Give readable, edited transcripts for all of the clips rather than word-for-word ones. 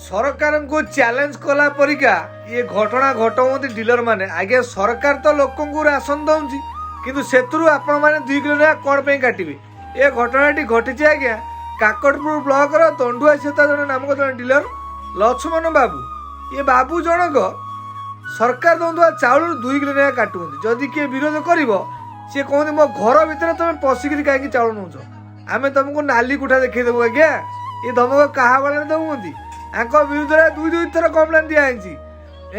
सरकार को चैलेंज कला परिका ये घटना घटाऊँ डीलर मैंने आगे सरकार तो लोक को राशन दौर किंतु से आपण मैंने 2 किलो कौन पे काटे ये घटनाटी घटी आज्ञा काकटपुर ब्लॉक दंडुआ सीता जन नामक जन डीलर लक्ष्मण बाबू ये बाबू जनक सरकार दौरा चाउल 2 किलो ना काटुं जदि किए विरोध कर सी कहते मो घर भितर तुम पशिक कहीं चाउल नौच आम तुमको नाली कुठा देखदेबू आज्ञा ये धमक क्या बल दौंती विरुद्ध में 2 थर कम्प्लेन दिखाई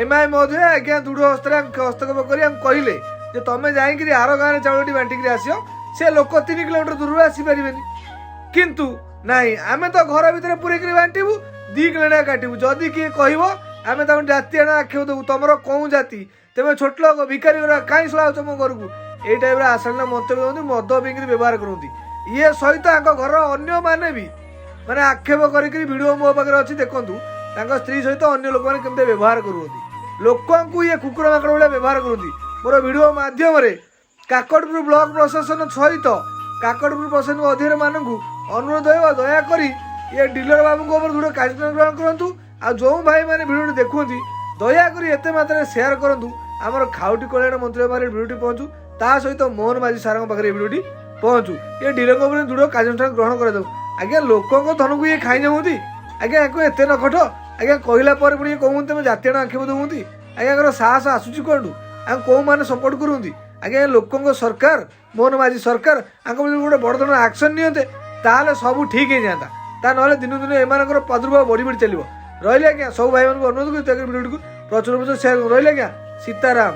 एमआई महोदय आज्ञा दृढ़ हस्त हस्तक्षेप कर कहले जे तुम जाकि आर गाँव चाउल बांटिक आस से लोक 3 किलोमीटर दूर आसीपर किंतु नाई आम तो घर भितर पूरे बांटू 2 किलो ना काटू जदि किए कह आम तुम जाति आना आक्षेप देवु तुम कौन जाति तेज छोट लोक भिखारी कहीं शुणा तुम घर को यही टाइप आसाना मंतव्य दिखाते मद पिंक व्यवहार करती ये सहित घर अन्य माने भी माने आक्षेप करी वीडियो मो पाखे अच्छी देखूँ स्त्री सहित अन्य लोक मैंने केमती व्यवहार करती लोक ये कुकुर माकड़ भाया व्यवहार करती मोर वीडियो माध्यम काकटपुर ब्लॉक प्रशासन सहित काकटपुर प्रशासन अधिकारी मानू अनुरोध है दयाकोरी ये डीलर बाबू दृढ़ कार्यानुष्ठान ग्रहण करूँ आ जो भाई मैंने भिडियो देखुंती दयाकोरी एत मात्रा शेयर करूँ आमर खाउटी कल्याण मंत्री भिडियो पहुँचू ता सहित मोहन माझी सार पाखे भिडियो पहुँचू ये डीलर दृढ़ कार्यानुष्ठान ग्रहण कर आज्ञा लोक धन को ये खाई जाऊँगी आज्ञा एत न खट आज्ञा कहला पुणी कहूँ तुम जातीय आक्षेप दूँगी आज्ञा साहस आसूची कौटू आम कौ मैंने सपोर्ट करूँगी आज्ञा लोक सरकार मोहन माझी सरकार गोटे बड़ धरण आक्शन नियंते ताल सब ठीक हो जाता ता ना दिन दिन एम प्रादुर्भाव बढ़ी बढ़ी चलो रही आज्ञा सब भाई अनुरोध कर भिडियो को प्रचुर प्रचुर शेयर रही आज्ञा सीताराम।